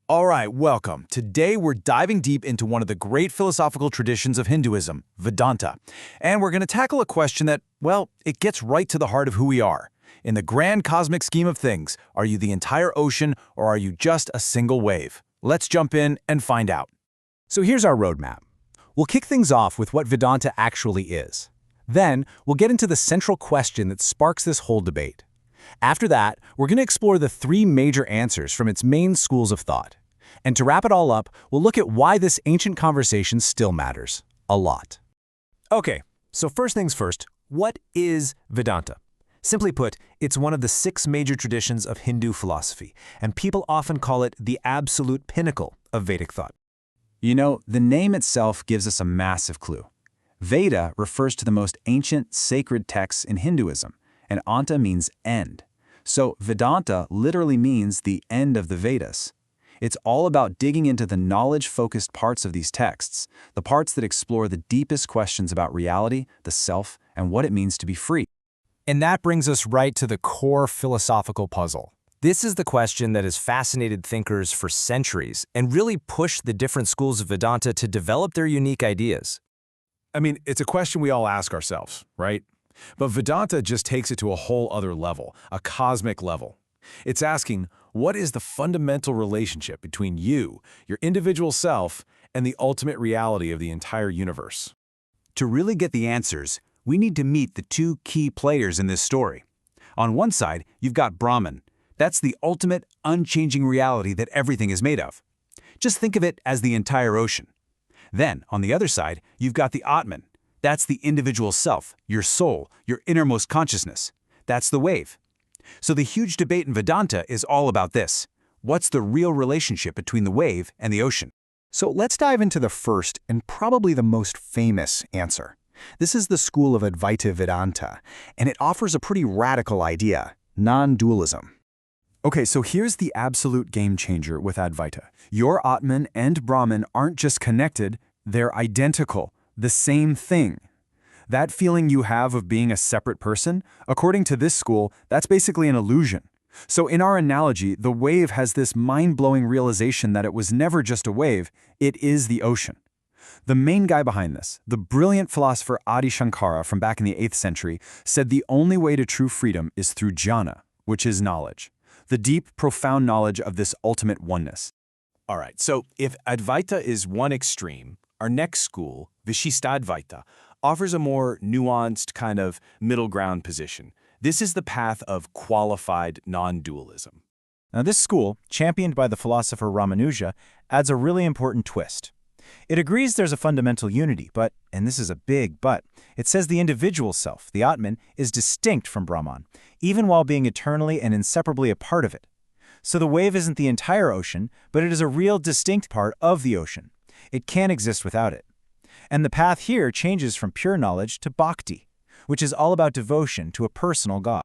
All right, welcome. Today we're diving deep into one of the great philosophical traditions of Hinduism, Vedanta. And we're going to tackle a question that, well, it gets right to the heart of who we are. In the grand cosmic scheme of things, are you the entire ocean or are you just a single wave? Let's jump in and find out. So here's our roadmap. We'll kick things off with what Vedanta actually is. Then, we'll get into the central question that sparks this whole debate. After that, we're going to explore the three major answers from its main schools of thought. And to wrap it all up, we'll look at why this ancient conversation still matters. A lot. Okay, so first things first, what is Vedanta? Simply put, it's one of the 6 major traditions of Hindu philosophy, and people often call it the absolute pinnacle of Vedic thought. You know, the name itself gives us a massive clue. Veda refers to the most ancient sacred texts in Hinduism, and Anta means end. So Vedanta literally means the end of the Vedas. It's all about digging into the knowledge-focused parts of these texts, the parts that explore the deepest questions about reality, the self, and what it means to be free. And that brings us right to the core philosophical puzzle. This is the question that has fascinated thinkers for centuries and really pushed the different schools of Vedanta to develop their unique ideas. I mean, it's a question we all ask ourselves, right? But Vedanta just takes it to a whole other level, a cosmic level. It's asking, what is the fundamental relationship between you, your individual self, and the ultimate reality of the entire universe? To really get the answers, we need to meet the two key players in this story. On one side, you've got Brahman. That's the ultimate, unchanging reality that everything is made of. Just think of it as the entire ocean. Then, on the other side, you've got the atman. That's the individual self, your soul, your innermost consciousness. That's the wave. So the huge debate in Vedanta is all about this. What's the real relationship between the wave and the ocean? So let's dive into the first and probably the most famous answer. This is the school of Advaita Vedanta, and it offers a pretty radical idea, non-dualism. Okay, so here's the absolute game changer with Advaita. Your Atman and Brahman aren't just connected, they're identical, the same thing. That feeling you have of being a separate person, according to this school, that's basically an illusion. So in our analogy, the wave has this mind-blowing realization that it was never just a wave, it is the ocean. The main guy behind this, the brilliant philosopher Adi Shankara from back in the 8th century, said the only way to true freedom is through jnana, which is knowledge. The deep, profound knowledge of this ultimate oneness. All right, so if Advaita is one extreme, our next school, Viśiṣṭādvaita, offers a more nuanced kind of middle ground position. This is the path of qualified non-dualism. Now this school, championed by the philosopher Ramanuja, adds a really important twist. It agrees there's a fundamental unity, but, and this is a big but, it says the individual self, the atman, is distinct from Brahman, even while being eternally and inseparably a part of it. So the wave isn't the entire ocean, but it is a real distinct part of the ocean. It can't exist without it. And the path here changes from pure knowledge to bhakti, which is all about devotion to a personal God.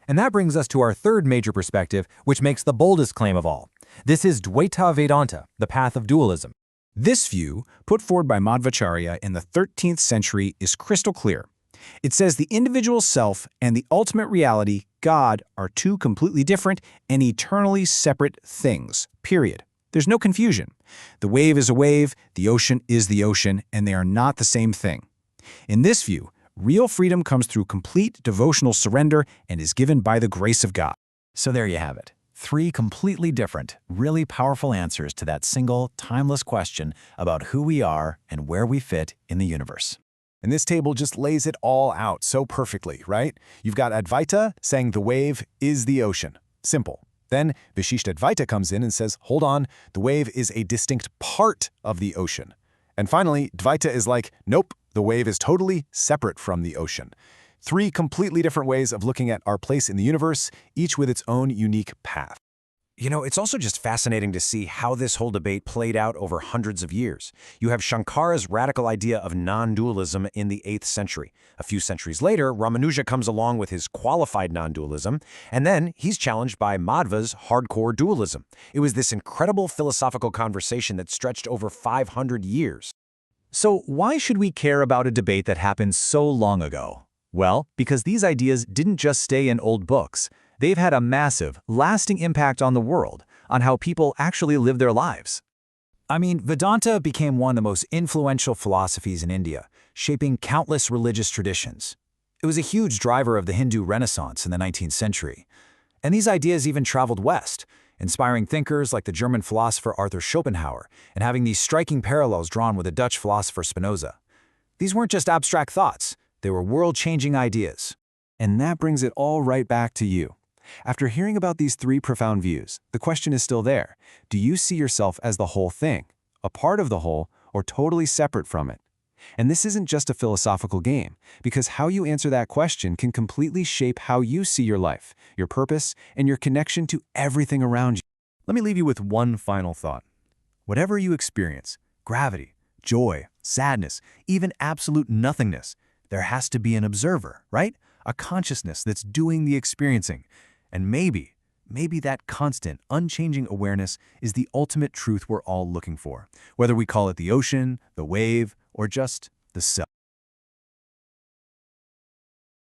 And that brings us to our third major perspective, which makes the boldest claim of all. This is Dvaita Vedanta, the path of dualism. This view, put forward by Madhvacharya in the 13th century, is crystal clear. It says the individual self and the ultimate reality, God, are two completely different and eternally separate things, period. There's no confusion. The wave is a wave, the ocean is the ocean, and they are not the same thing. In this view, real freedom comes through complete devotional surrender and is given by the grace of God. So there you have it. 3 completely different, really powerful answers to that single, timeless question about who we are and where we fit in the universe. And this table just lays it all out so perfectly, right? You've got Advaita saying the wave is the ocean. Simple. Then Viśiṣṭādvaita comes in and says, hold on, the wave is a distinct part of the ocean. And finally, Dvaita is like, nope, the wave is totally separate from the ocean. 3 completely different ways of looking at our place in the universe, each with its own unique path. You know, it's also just fascinating to see how this whole debate played out over hundreds of years. You have Shankara's radical idea of non-dualism in the 8th century. A few centuries later, Ramanuja comes along with his qualified non-dualism, and then he's challenged by Madhva's hardcore dualism. It was this incredible philosophical conversation that stretched over 500 years. So why should we care about a debate that happened so long ago? Well, because these ideas didn't just stay in old books. They've had a massive, lasting impact on the world, on how people actually live their lives. I mean, Vedanta became one of the most influential philosophies in India, shaping countless religious traditions. It was a huge driver of the Hindu Renaissance in the 19th century. And these ideas even traveled west, inspiring thinkers like the German philosopher Arthur Schopenhauer, and having these striking parallels drawn with the Dutch philosopher Spinoza. These weren't just abstract thoughts, they were world-changing ideas. And that brings it all right back to you. After hearing about these three profound views, the question is still there. Do you see yourself as the whole thing, a part of the whole, or totally separate from it? And this isn't just a philosophical game, because how you answer that question can completely shape how you see your life, your purpose, and your connection to everything around you. Let me leave you with one final thought. Whatever you experience, gravity, joy, sadness, even absolute nothingness, there has to be an observer, right? A consciousness that's doing the experiencing. And maybe that constant, unchanging awareness is the ultimate truth we're all looking for, whether we call it the ocean, the wave, or just the self.